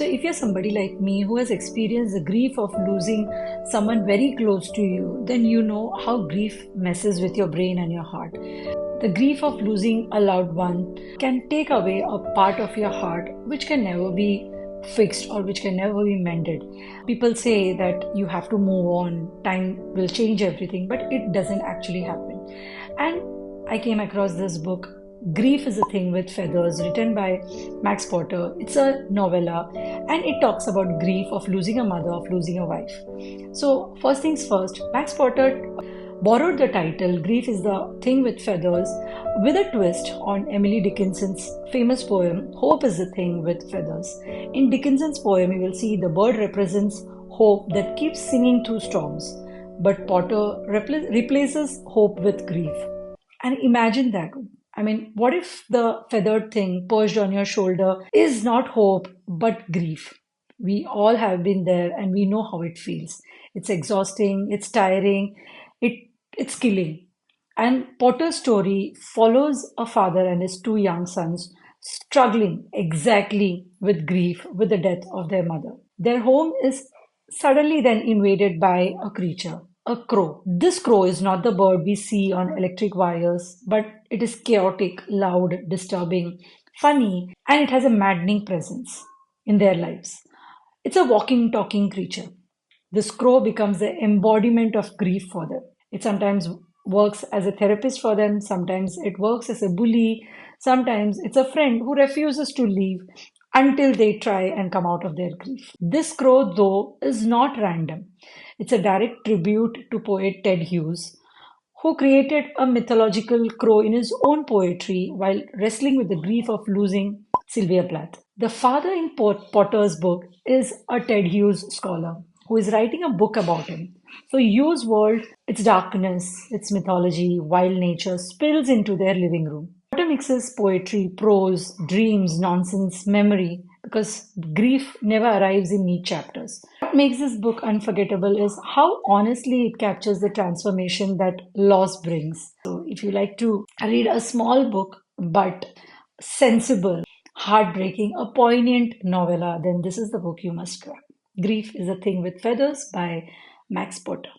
So, if you're somebody like me who has experienced the grief of losing someone very close to you, then you know how grief messes with your brain and your heart. The grief of losing a loved one can take away a part of your heart which can never be fixed or which can never be mended. People say that you have to move on, time will change everything, but it doesn't actually happen. And I came across this book, Grief is a Thing with Feathers, written by Max Potter. It's a novella and it talks about grief of losing a mother, of losing a wife. So, first things first, Max Potter borrowed the title Grief is the Thing with Feathers with a twist on Emily Dickinson's famous poem Hope is the Thing with Feathers. In Dickinson's poem, you will see the bird represents hope that keeps singing through storms, but Potter replaces hope with grief. And imagine that. I mean, what if the feathered thing perched on your shoulder is not hope but grief? We all have been there and we know how it feels. It's exhausting, it's tiring, it's killing. And Potter's story follows a father and his two young sons struggling exactly with grief with the death of their mother. Their home is suddenly then invaded by a creature, a crow. This crow is not the bird we see on electric wires, but it is chaotic, loud, disturbing, funny, and it has a maddening presence in their lives. It's a walking, talking creature. This crow becomes the embodiment of grief for them. It sometimes works as a therapist for them, sometimes it works as a bully, sometimes it's a friend who refuses to leave until they try and come out of their grief. This crow, though, is not random. It's a direct tribute to poet Ted Hughes, who created a mythological crow in his own poetry while wrestling with the grief of losing Sylvia Plath. The father in Potter's book is a Ted Hughes scholar who is writing a book about him. So Hughes' world, its darkness, its mythology, wild nature spills into their living room. Potter mixes poetry, prose, dreams, nonsense, memory, because grief never arrives in neat chapters. What makes this book unforgettable is how honestly it captures the transformation that loss brings. So, if you like to read a small book but sensible, heartbreaking, a poignant novella, then this is the book you must grab. Grief is a Thing with Feathers by Max Potter.